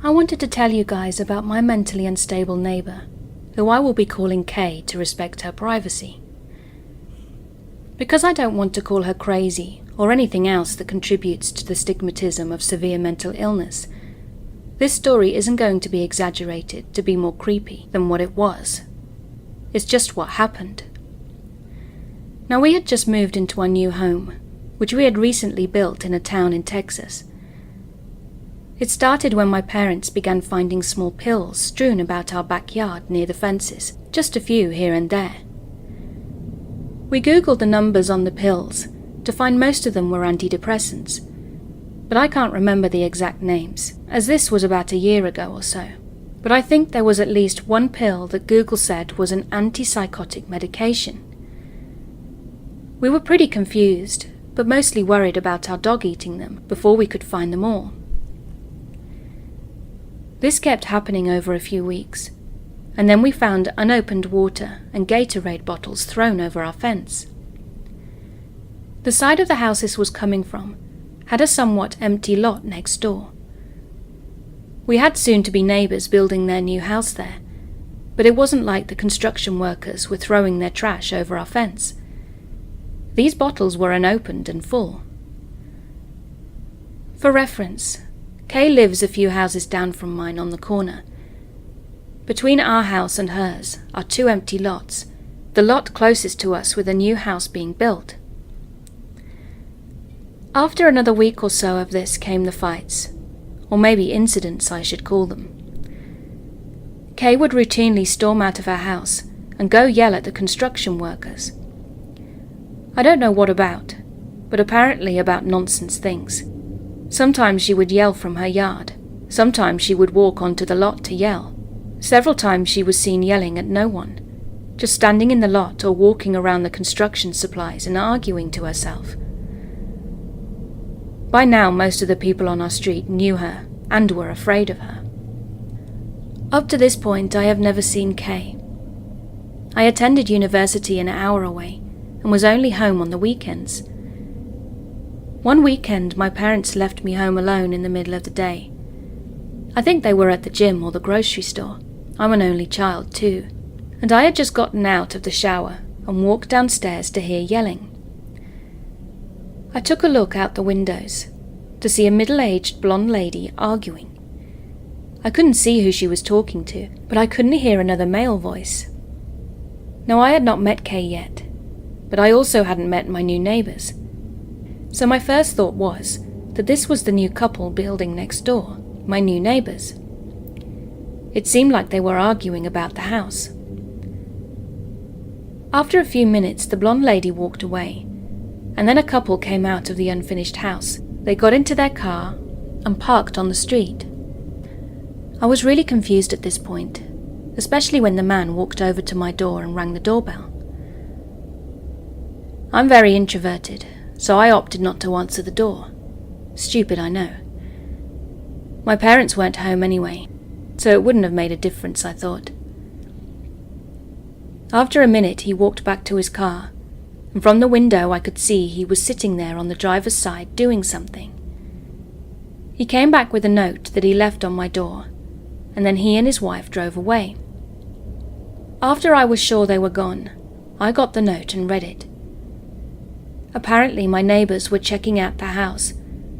I wanted to tell you guys about my mentally unstable neighbour, who I will be calling Kay to respect her privacy. Because I don't want to call her crazy or anything else that contributes to the stigmatism of severe mental illness, this story isn't going to be exaggerated to be more creepy than what it was. It's just what happened. Now, we had just moved into our new home, which we had recently built in a town in Texas. It started when my parents began finding small pills strewn about our backyard near the fences, just a few here and there. We googled the numbers on the pills to find most of them were antidepressants, but I can't remember the exact names, as this was about a year ago or so. But I think there was at least one pill that Google said was an antipsychotic medication. We were pretty confused, but mostly worried about our dog eating them before we could find them all. This kept happening over a few weeks, and then we found unopened water and Gatorade bottles thrown over our fence. The side of the house this was coming from had a somewhat empty lot next door. We had soon-to-be neighbours building their new house there, but it wasn't like the construction workers were throwing their trash over our fence. These bottles were unopened and full. For reference, Kay lives a few houses down from mine on the corner. Between our house and hers are two empty lots, the lot closest to us with a new house being built. After another week or so of this came the fights, or maybe incidents I should call them. Kay would routinely storm out of her house and go yell at the construction workers. I don't know what about, but apparently about nonsense things. Sometimes she would yell from her yard. Sometimes she would walk onto the lot to yell. Several times she was seen yelling at no one, just standing in the lot or walking around the construction supplies and arguing to herself. By now, most of the people on our street knew her and were afraid of her. Up to this point, I have never seen Kay. I attended university an hour away and was only home on the weekends. One weekend, my parents left me home alone in the middle of the day. I think they were at the gym or the grocery store. I'm an only child too, and I had just gotten out of the shower and walked downstairs to hear yelling. I took a look out the windows to see a middle-aged blonde lady arguing. I couldn't see who she was talking to, but I couldn't hear another male voice. Now, I had not met Kay yet, but I also hadn't met my new neighbours. So my first thought was that this was the new couple building next door, my new neighbours. It seemed like they were arguing about the house. After a few minutes, the blonde lady walked away, and then a couple came out of the unfinished house. They got into their car and parked on the street. I was really confused at this point, especially when the man walked over to my door and rang the doorbell. I'm very introverted, so I opted not to answer the door. Stupid, I know. My parents weren't home anyway, so it wouldn't have made a difference, I thought. After a minute, he walked back to his car, and from the window I could see he was sitting there on the driver's side doing something. He came back with a note that he left on my door, and then he and his wife drove away. After I was sure they were gone, I got the note and read it. Apparently my neighbours were checking out the house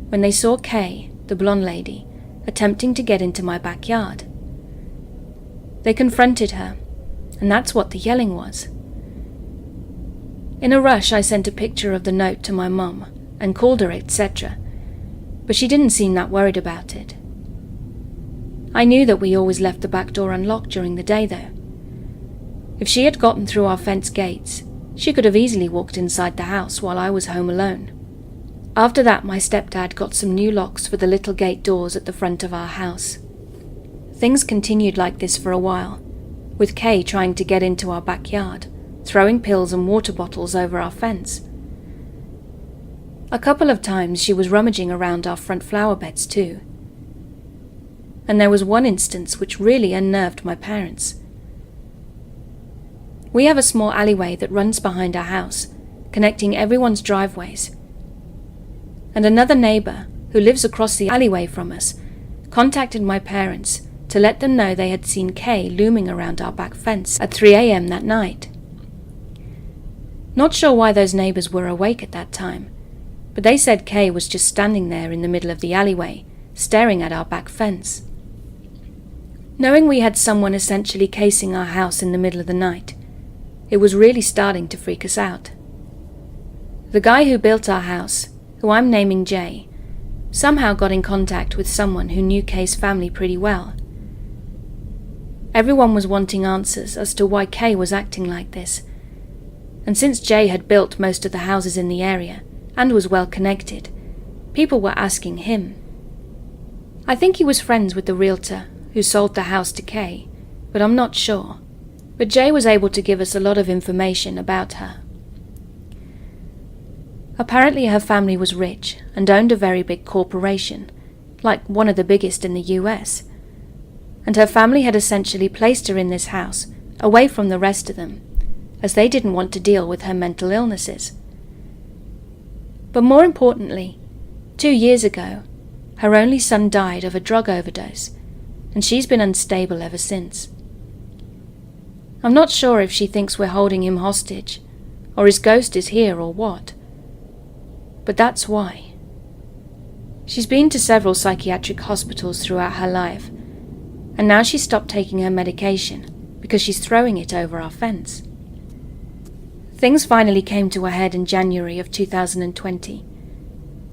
when they saw Kay, the blonde lady, attempting to get into my backyard. They confronted her, and that's what the yelling was. In a rush, I sent a picture of the note to my mum and called her, etc., but she didn't seem that worried about it. I knew that we always left the back door unlocked during the day, though. If she had gotten through our fence gates, she could have easily walked inside the house while I was home alone. After that, my stepdad got some new locks for the little gate doors at the front of our house. Things continued like this for a while, with Kay trying to get into our backyard, throwing pills and water bottles over our fence. A couple of times she was rummaging around our front flower beds too. And there was one instance which really unnerved my parents. We have a small alleyway that runs behind our house, connecting everyone's driveways. And another neighbour, who lives across the alleyway from us, contacted my parents to let them know they had seen Kay looming around our back fence at 3 a.m. that night. Not sure why those neighbours were awake at that time, but they said Kay was just standing there in the middle of the alleyway, staring at our back fence. Knowing we had someone essentially casing our house in the middle of the night, it was really starting to freak us out. The guy who built our house, who I'm naming Jay, somehow got in contact with someone who knew Kay's family pretty well. Everyone was wanting answers as to why Kay was acting like this, and since Jay had built most of the houses in the area and was well connected, people were asking him. I think he was friends with the realtor who sold the house to Kay, but I'm not sure. But Jay was able to give us a lot of information about her. Apparently her family was rich and owned a very big corporation, like one of the biggest in the US, and her family had essentially placed her in this house away from the rest of them, as they didn't want to deal with her mental illnesses. But more importantly, 2 years ago, her only son died of a drug overdose, and she's been unstable ever since. I'm not sure if she thinks we're holding him hostage, or his ghost is here or what. But that's why. She's been to several psychiatric hospitals throughout her life, and now she's stopped taking her medication because she's throwing it over our fence. Things finally came to a head in January of 2020,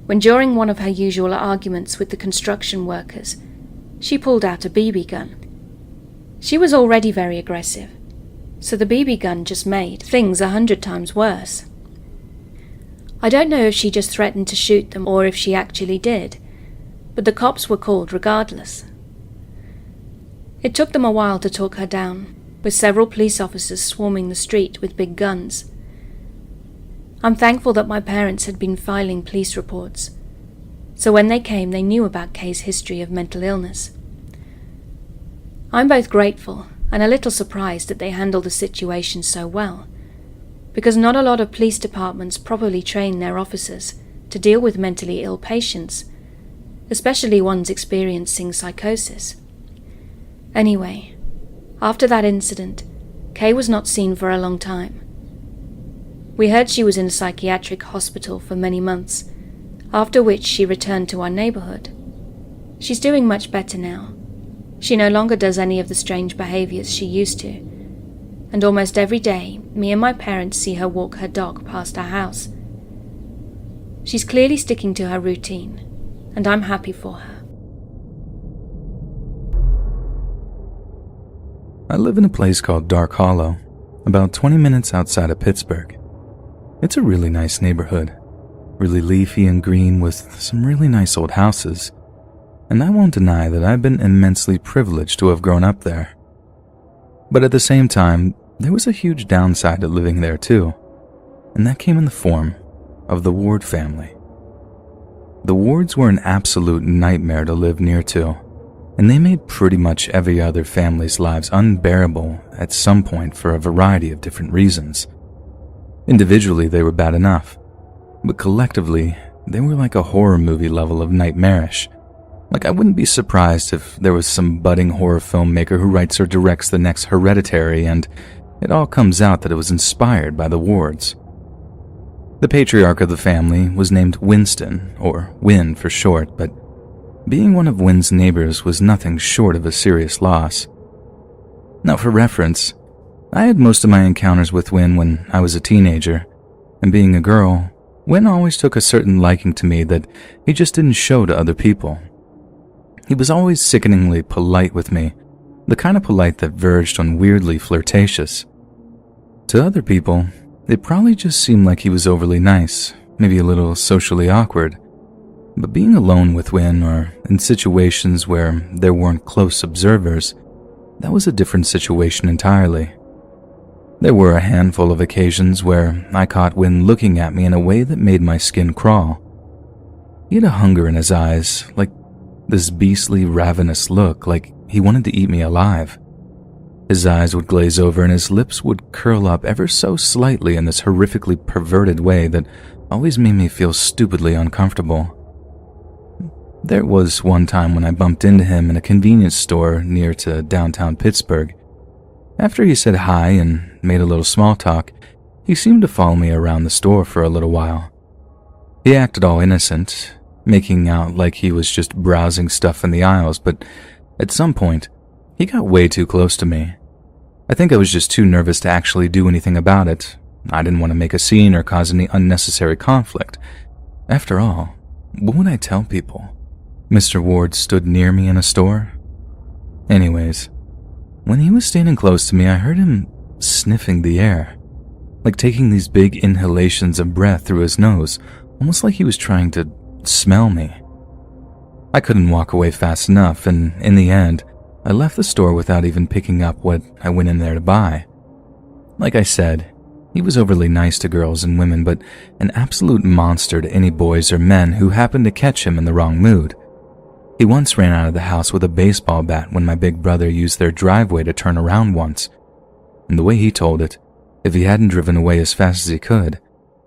when during one of her usual arguments with the construction workers, she pulled out a BB gun. She was already very aggressive, so the BB gun just made things 100 times worse. I don't know if she just threatened to shoot them or if she actually did, but the cops were called regardless. It took them a while to talk her down, with several police officers swarming the street with big guns. I'm thankful that my parents had been filing police reports, so when they came they knew about Kay's history of mental illness. I'm both grateful and a little surprised that they handled the situation so well, because not a lot of police departments properly train their officers to deal with mentally ill patients, especially ones experiencing psychosis. Anyway, after that incident, Kay was not seen for a long time. We heard she was in a psychiatric hospital for many months, after which she returned to our neighborhood. She's doing much better now. She no longer does any of the strange behaviors she used to, and almost every day, me and my parents see her walk her dog past our house. She's clearly sticking to her routine, and I'm happy for her. I live in a place called Dark Hollow, about 20 minutes outside of Pittsburgh. It's a really nice neighborhood, really leafy and green with some really nice old houses, and I won't deny that I've been immensely privileged to have grown up there. But at the same time, there was a huge downside to living there too, and that came in the form of the Ward family. The Wards were an absolute nightmare to live near to, and they made pretty much every other family's lives unbearable at some point for a variety of different reasons. Individually, they were bad enough, but collectively, they were like a horror movie level of nightmarish. Like, I wouldn't be surprised if there was some budding horror filmmaker who writes or directs the next Hereditary and it all comes out that it was inspired by the Wards. The patriarch of the family was named Winston, or Win for short, but being one of Win's neighbors was nothing short of a serious loss. Now, for reference, I had most of my encounters with Win when I was a teenager, and being a girl, Win always took a certain liking to me that he just didn't show to other people. He was always sickeningly polite with me, the kind of polite that verged on weirdly flirtatious. To other people, it probably just seemed like he was overly nice, maybe a little socially awkward. But being alone with Win, or in situations where there weren't close observers, that was a different situation entirely. There were a handful of occasions where I caught Win looking at me in a way that made my skin crawl. He had a hunger in his eyes, like this beastly, ravenous look, like he wanted to eat me alive. His eyes would glaze over and his lips would curl up ever so slightly in this horrifically perverted way that always made me feel stupidly uncomfortable. There was one time when I bumped into him in a convenience store near to downtown Pittsburgh. After he said hi and made a little small talk, he seemed to follow me around the store for a little while. He acted all innocent, making out like he was just browsing stuff in the aisles, but at some point, he got way too close to me. I think I was just too nervous to actually do anything about it. I didn't want to make a scene or cause any unnecessary conflict. After all, what would I tell people? Mr. Ward stood near me in a store? Anyways, when he was standing close to me, I heard him sniffing the air, like taking these big inhalations of breath through his nose, almost like he was trying to smell me. I couldn't walk away fast enough, and in the end, I left the store without even picking up what I went in there to buy. Like I said, he was overly nice to girls and women, but an absolute monster to any boys or men who happened to catch him in the wrong mood. He once ran out of the house with a baseball bat when my big brother used their driveway to turn around once. And the way he told it, if he hadn't driven away as fast as he could,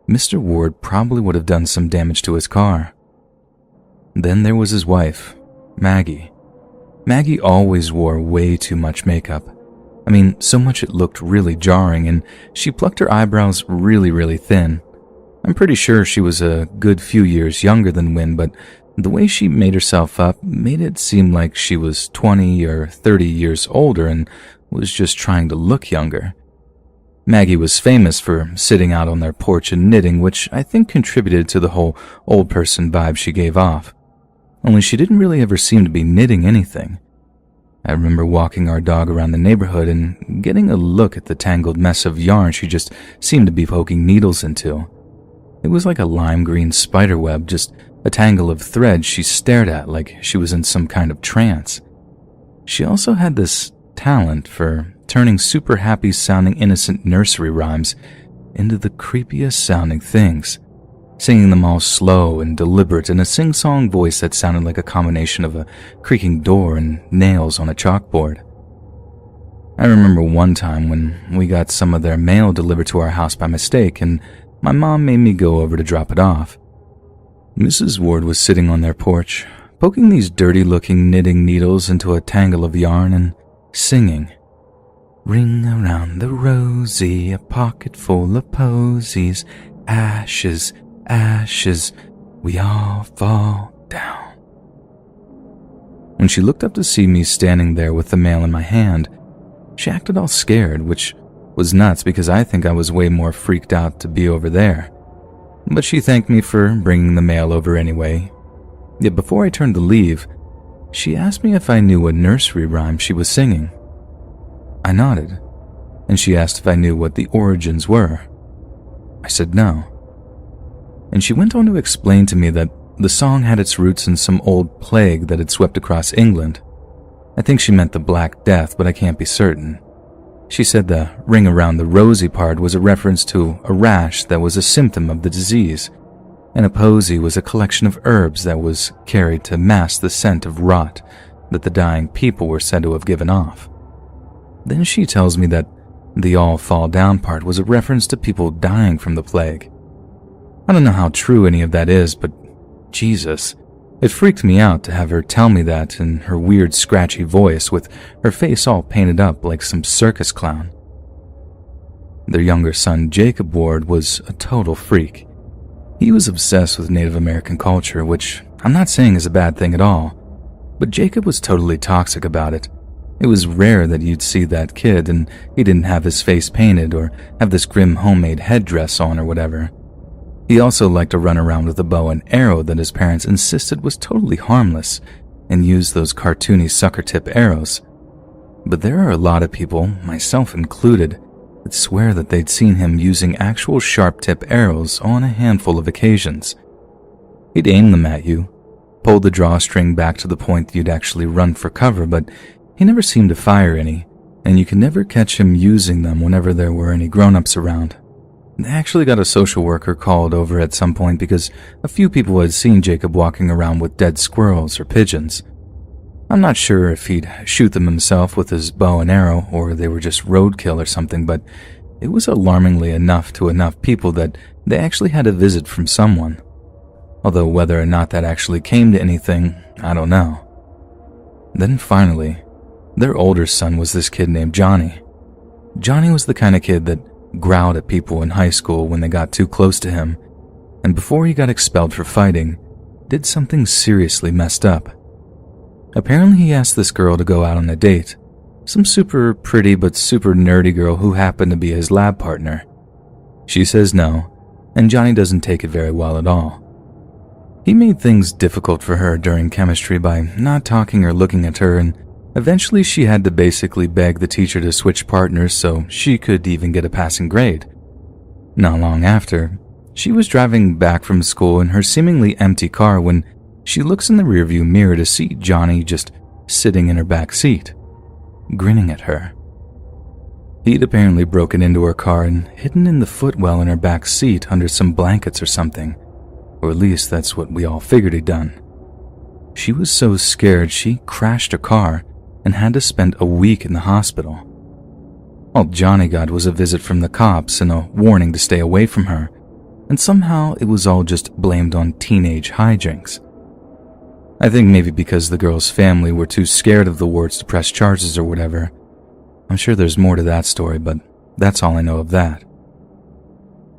Mr. Ward probably would have done some damage to his car. Then there was his wife, Maggie. Maggie always wore way too much makeup. I mean, so much it looked really jarring, and she plucked her eyebrows really thin. I'm pretty sure she was a good few years younger than Wynn, but the way she made herself up made it seem like she was 20 or 30 years older and was just trying to look younger. Maggie was famous for sitting out on their porch and knitting, which I think contributed to the whole old person vibe she gave off. Only she didn't really ever seem to be knitting anything. I remember walking our dog around the neighborhood and getting a look at the tangled mess of yarn she just seemed to be poking needles into. It was like a lime green spider web, just a tangle of thread she stared at like she was in some kind of trance. She also had this talent for turning super happy sounding innocent nursery rhymes into the creepiest sounding things, singing them all slow and deliberate in a sing-song voice that sounded like a combination of a creaking door and nails on a chalkboard. I remember one time when we got some of their mail delivered to our house by mistake, and my mom made me go over to drop it off. Mrs. Ward was sitting on their porch, poking these dirty-looking knitting needles into a tangle of yarn and singing, "Ring around the rosy, a pocket full of posies, ashes, ashes, we all fall down." When she looked up to see me standing there with the mail in my hand, she acted all scared, which was nuts because I think I was way more freaked out to be over there. But she thanked me for bringing the mail over anyway. Yet before I turned to leave, she asked me if I knew what nursery rhyme she was singing. I nodded, and she asked if I knew what the origins were. I said no. And she went on to explain to me that the song had its roots in some old plague that had swept across England. I think she meant the Black Death, but I can't be certain. She said the ring around the rosy part was a reference to a rash that was a symptom of the disease, and a posy was a collection of herbs that was carried to mask the scent of rot that the dying people were said to have given off. Then she tells me that the all fall down part was a reference to people dying from the plague. I don't know how true any of that is, but Jesus, it freaked me out to have her tell me that in her weird scratchy voice with her face all painted up like some circus clown. Their younger son, Jacob Ward, was a total freak. He was obsessed with Native American culture, which I'm not saying is a bad thing at all, but Jacob was totally toxic about it. It was rare that you'd see that kid and he didn't have his face painted or have this grim homemade headdress on or whatever. He also liked to run around with a bow and arrow that his parents insisted was totally harmless and used those cartoony sucker-tip arrows. But there are a lot of people, myself included, that swear that they'd seen him using actual sharp-tip arrows on a handful of occasions. He'd aim them at you, pull the drawstring back to the point that you'd actually run for cover, but he never seemed to fire any, and you could never catch him using them whenever there were any grown-ups around. They actually got a social worker called over at some point because a few people had seen Jacob walking around with dead squirrels or pigeons. I'm not sure if he'd shoot them himself with his bow and arrow or they were just roadkill or something, but it was alarmingly enough to enough people that they actually had a visit from someone. Although whether or not that actually came to anything, I don't know. Then finally, their older son was this kid named Johnny. Johnny was the kind of kid that growled at people in high school when they got too close to him, and before he got expelled for fighting, did something seriously messed up. Apparently he asked this girl to go out on a date, some super pretty but super nerdy girl who happened to be his lab partner. She says no, and Johnny doesn't take it very well at all. He made things difficult for her during chemistry by not talking or looking at her, and eventually she had to basically beg the teacher to switch partners so she could even get a passing grade. Not long after, she was driving back from school in her seemingly empty car when she looks in the rearview mirror to see Johnny just sitting in her back seat, grinning at her. He'd apparently broken into her car and hidden in the footwell in her back seat under some blankets or something, or at least that's what we all figured he'd done. She was so scared she crashed her car and had to spend a week in the hospital. All Johnny got was a visit from the cops and a warning to stay away from her, and somehow it was all just blamed on teenage hijinks. I think maybe because the girl's family were too scared of the wards to press charges or whatever. I'm sure there's more to that story, but that's all I know of that.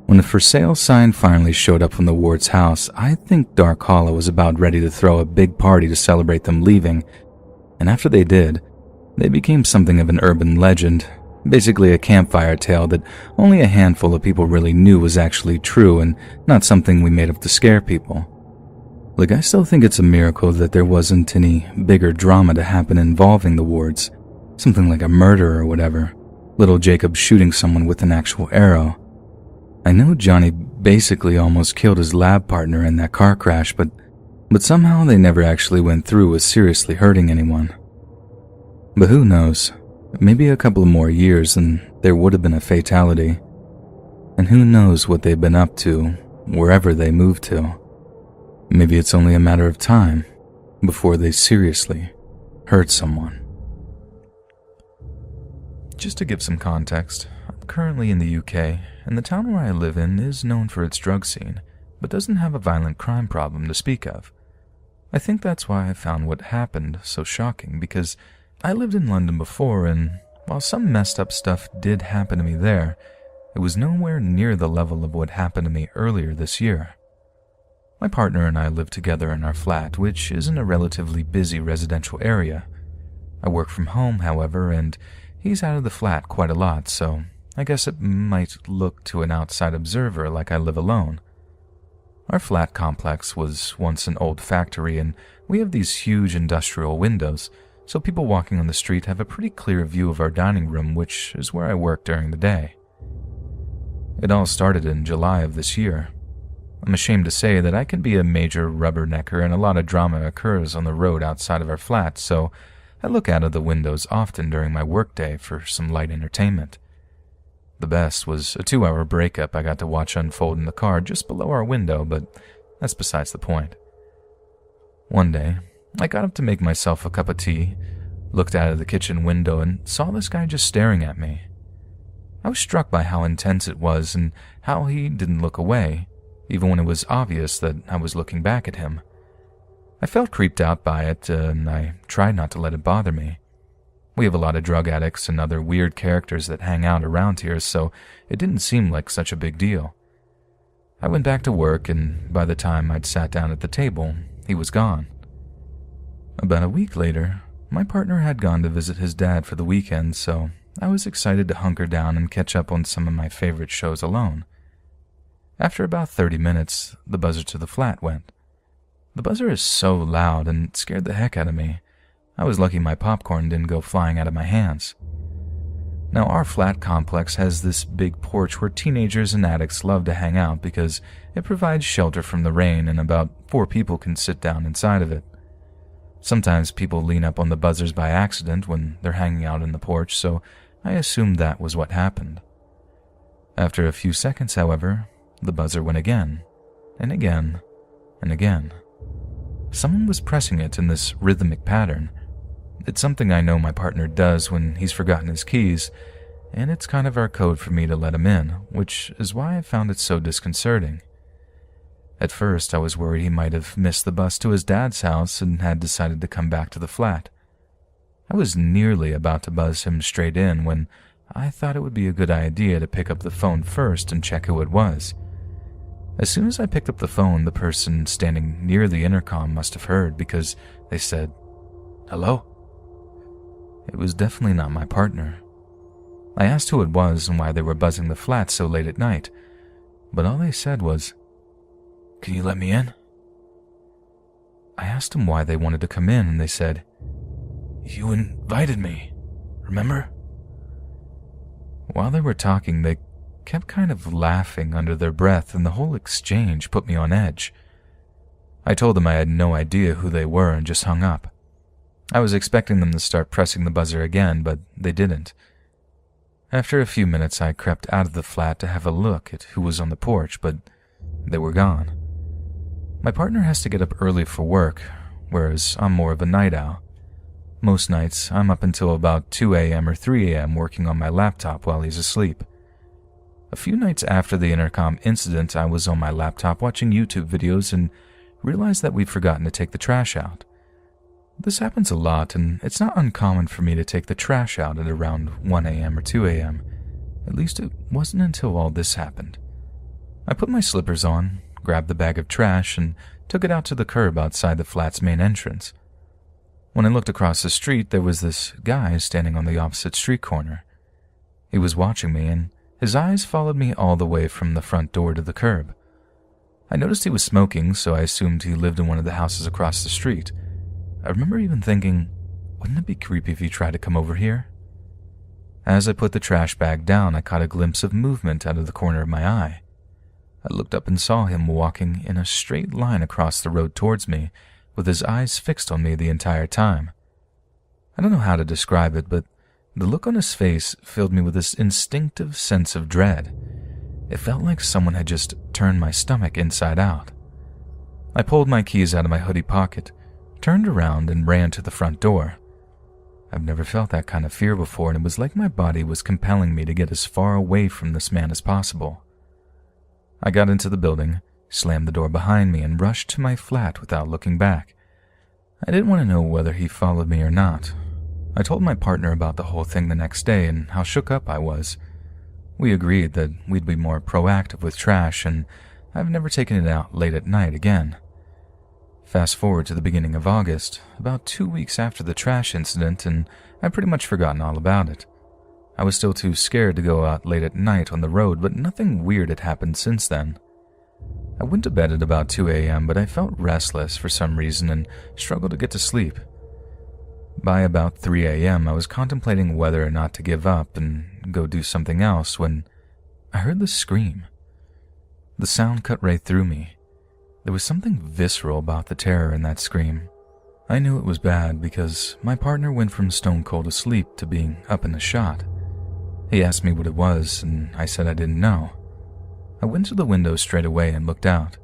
When the for sale sign finally showed up from the ward's house, I think Dark Hollow was about ready to throw a big party to celebrate them leaving, and after they did, they became something of an urban legend, basically a campfire tale that only a handful of people really knew was actually true and not something we made up to scare people. Like, I still think it's a miracle that there wasn't any bigger drama to happen involving the wards, something like a murder or whatever, little Jacob shooting someone with an actual arrow. I know Johnny basically almost killed his lab partner in that car crash, but somehow they never actually went through with seriously hurting anyone. But who knows, maybe a couple more years and there would have been a fatality. And who knows what they've been up to, wherever they moved to. Maybe it's only a matter of time before they seriously hurt someone. Just to give some context, I'm currently in the UK, and the town where I live in is known for its drug scene, but doesn't have a violent crime problem to speak of. I think that's why I found what happened so shocking, because I lived in London before, and while some messed up stuff did happen to me there, it was nowhere near the level of what happened to me earlier this year. My partner and I live together in our flat, which is in a relatively busy residential area. I work from home, however, and he's out of the flat quite a lot, so I guess it might look to an outside observer like I live alone. Our flat complex was once an old factory, and we have these huge industrial windows, so people walking on the street have a pretty clear view of our dining room, which is where I work during the day. It all started in July of this year. I'm ashamed to say that I can be a major rubbernecker, and a lot of drama occurs on the road outside of our flat, so I look out of the windows often during my workday for some light entertainment. The best was a 2-hour breakup I got to watch unfold in the car just below our window, but that's besides the point. One day, I got up to make myself a cup of tea, looked out of the kitchen window, and saw this guy just staring at me. I was struck by how intense it was and how he didn't look away, even when it was obvious that I was looking back at him. I felt creeped out by it, and I tried not to let it bother me. We have a lot of drug addicts and other weird characters that hang out around here, so it didn't seem like such a big deal. I went back to work, and by the time I'd sat down at the table, he was gone. About a week later, my partner had gone to visit his dad for the weekend, so I was excited to hunker down and catch up on some of my favorite shows alone. After about 30 minutes, the buzzer to the flat went. The buzzer is so loud and it scared the heck out of me. I was lucky my popcorn didn't go flying out of my hands. Now, our flat complex has this big porch where teenagers and addicts love to hang out because it provides shelter from the rain and about 4 people can sit down inside of it. Sometimes people lean up on the buzzers by accident when they're hanging out in the porch, so I assumed that was what happened. After a few seconds, however, the buzzer went again, and again, and again. Someone was pressing it in this rhythmic pattern. It's something I know my partner does when he's forgotten his keys, and it's kind of our code for me to let him in, which is why I found it so disconcerting. At first, I was worried he might have missed the bus to his dad's house and had decided to come back to the flat. I was nearly about to buzz him straight in when I thought it would be a good idea to pick up the phone first and check who it was. As soon as I picked up the phone, the person standing near the intercom must have heard because they said, "Hello?" It was definitely not my partner. I asked who it was and why they were buzzing the flat so late at night, but all they said was, "Can you let me in?" I asked them why they wanted to come in, and they said, "You invited me, remember?" While they were talking, they kept kind of laughing under their breath, and the whole exchange put me on edge. I told them I had no idea who they were and just hung up. I was expecting them to start pressing the buzzer again, but they didn't. After a few minutes, I crept out of the flat to have a look at who was on the porch, but they were gone. My partner has to get up early for work, whereas I'm more of a night owl. Most nights, I'm up until about 2 a.m. or 3 a.m. working on my laptop while he's asleep. A few nights after the intercom incident, I was on my laptop watching YouTube videos and realized that we'd forgotten to take the trash out. This happens a lot, and it's not uncommon for me to take the trash out at around 1 a.m. or 2 a.m. At least it wasn't until all this happened. I put my slippers on, grabbed the bag of trash, and took it out to the curb outside the flat's main entrance. When I looked across the street, there was this guy standing on the opposite street corner. He was watching me, and his eyes followed me all the way from the front door to the curb. I noticed he was smoking, so I assumed he lived in one of the houses across the street. I remember even thinking, wouldn't it be creepy if he tried to come over here? As I put the trash bag down, I caught a glimpse of movement out of the corner of my eye. I looked up and saw him walking in a straight line across the road towards me, with his eyes fixed on me the entire time. I don't know how to describe it, but the look on his face filled me with this instinctive sense of dread. It felt like someone had just turned my stomach inside out. I pulled my keys out of my hoodie pocket, turned around, and ran to the front door. I've never felt that kind of fear before, and it was like my body was compelling me to get as far away from this man as possible. I got into the building, slammed the door behind me, and rushed to my flat without looking back. I didn't want to know whether he followed me or not. I told my partner about the whole thing the next day and how shook up I was. We agreed that we'd be more proactive with trash, and I've never taken it out late at night again. Fast forward to the beginning of August, about 2 weeks after the trash incident, and I'd pretty much forgotten all about it. I was still too scared to go out late at night on the road, but nothing weird had happened since then. I went to bed at about 2 a.m., but I felt restless for some reason and struggled to get to sleep. By about 3 a.m., I was contemplating whether or not to give up and go do something else when I heard this scream. The sound cut right through me. There was something visceral about the terror in that scream. I knew it was bad because my partner went from stone cold asleep to being up in a shot. He asked me what it was, and I said I didn't know. I went to the window straight away and looked out.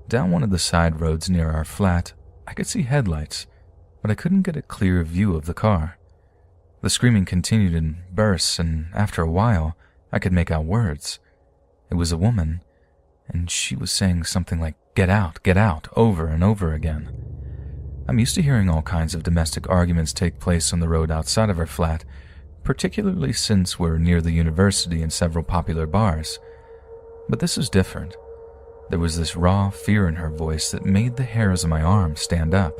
Down one of the side roads near our flat, I could see headlights, but I couldn't get a clear view of the car. The screaming continued in bursts, and after a while, I could make out words. It was a woman, and she was saying something like, get out," over and over again. I'm used to hearing all kinds of domestic arguments take place on the road outside of our flat, particularly since we're near the university and several popular bars. But this was different. There was this raw fear in her voice that made the hairs on my arms stand up.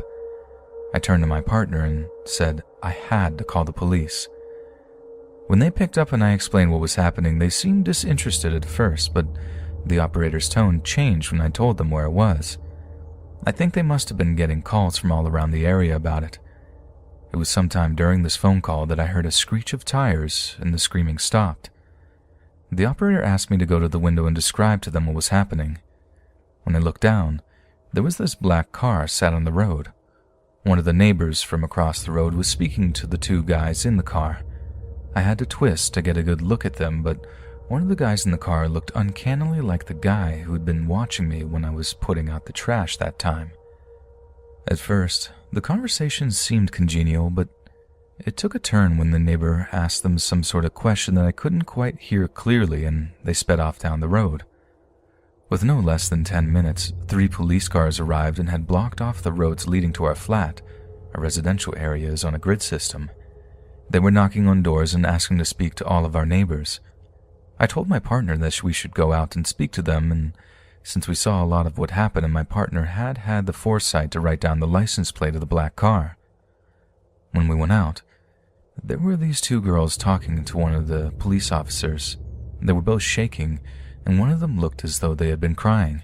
I turned to my partner and said I had to call the police. When they picked up and I explained what was happening, they seemed disinterested at first, but the operator's tone changed when I told them where it was. I think they must have been getting calls from all around the area about it. It was sometime during this phone call that I heard a screech of tires and the screaming stopped. The operator asked me to go to the window and describe to them what was happening. When I looked down, there was this black car sat on the road. One of the neighbors from across the road was speaking to the two guys in the car. I had to twist to get a good look at them, but one of the guys in the car looked uncannily like the guy who had been watching me when I was putting out the trash that time. At first, the conversation seemed congenial, but it took a turn when the neighbor asked them some sort of question that I couldn't quite hear clearly, and they sped off down the road. With no less than 10 minutes, 3 police cars arrived and had blocked off the roads leading to our flat. Our residential area is on a grid system. They were knocking on doors and asking to speak to all of our neighbors. I told my partner that we should go out and speak to them, and since we saw a lot of what happened and my partner had the foresight to write down the license plate of the black car. When we went out, there were these 2 girls talking to one of the police officers. They were both shaking, and one of them looked as though they had been crying.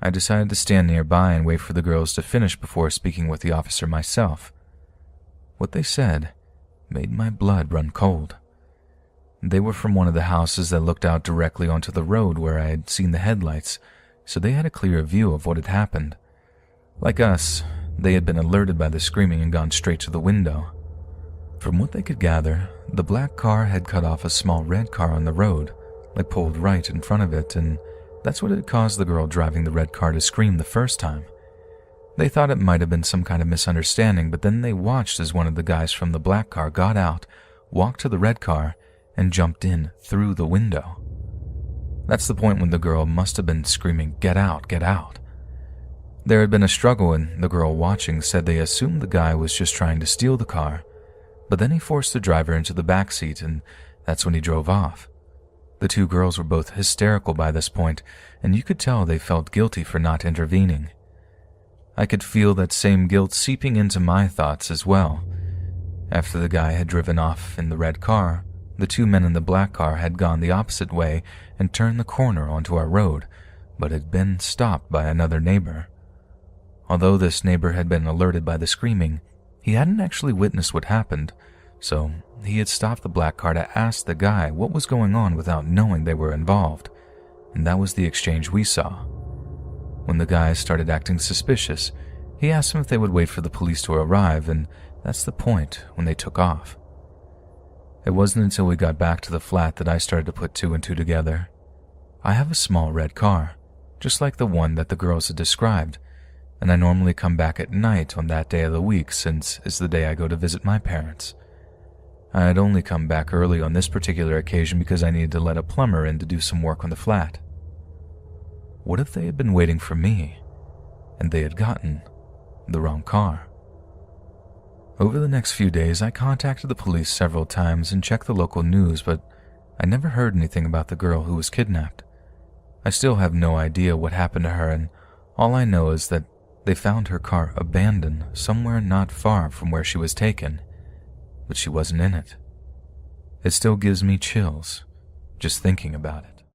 I decided to stand nearby and wait for the girls to finish before speaking with the officer myself. What they said made my blood run cold. They were from one of the houses that looked out directly onto the road where I had seen the headlights, so they had a clear view of what had happened. Like us, they had been alerted by the screaming and gone straight to the window. From what they could gather, the black car had cut off a small red car on the road, like pulled right in front of it, and that's what had caused the girl driving the red car to scream the first time. They thought it might have been some kind of misunderstanding, but then they watched as one of the guys from the black car got out, walked to the red car, and jumped in through the window. That's the point when the girl must have been screaming, "Get out, get out." There had been a struggle, and the girl watching said they assumed the guy was just trying to steal the car, but then he forced the driver into the back seat, and that's when he drove off. The 2 girls were both hysterical by this point, and you could tell they felt guilty for not intervening. I could feel that same guilt seeping into my thoughts as well. After the guy had driven off in the red car, the 2 men in the black car had gone the opposite way and turned the corner onto our road, but had been stopped by another neighbor. Although this neighbor had been alerted by the screaming, he hadn't actually witnessed what happened, so he had stopped the black car to ask the guy what was going on without knowing they were involved, and that was the exchange we saw. When the guys started acting suspicious, he asked them if they would wait for the police to arrive, and that's the point when they took off. It wasn't until we got back to the flat that I started to put 2 and 2 together. I have a small red car, just like the one that the girls had described, and I normally come back at night on that day of the week since it's the day I go to visit my parents. I had only come back early on this particular occasion because I needed to let a plumber in to do some work on the flat. What if they had been waiting for me, and they had gotten the wrong car? Over the next few days, I contacted the police several times and checked the local news, but I never heard anything about the girl who was kidnapped. I still have no idea what happened to her, and all I know is that they found her car abandoned somewhere not far from where she was taken, but she wasn't in it. It still gives me chills just thinking about it.